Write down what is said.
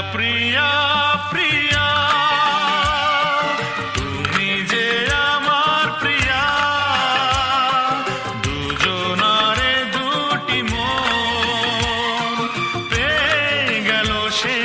প্রিয়া প্রিয়া তুমি যে আমার প্রিয়া, দুজনারে দুটি মন পেয়ে গেল সে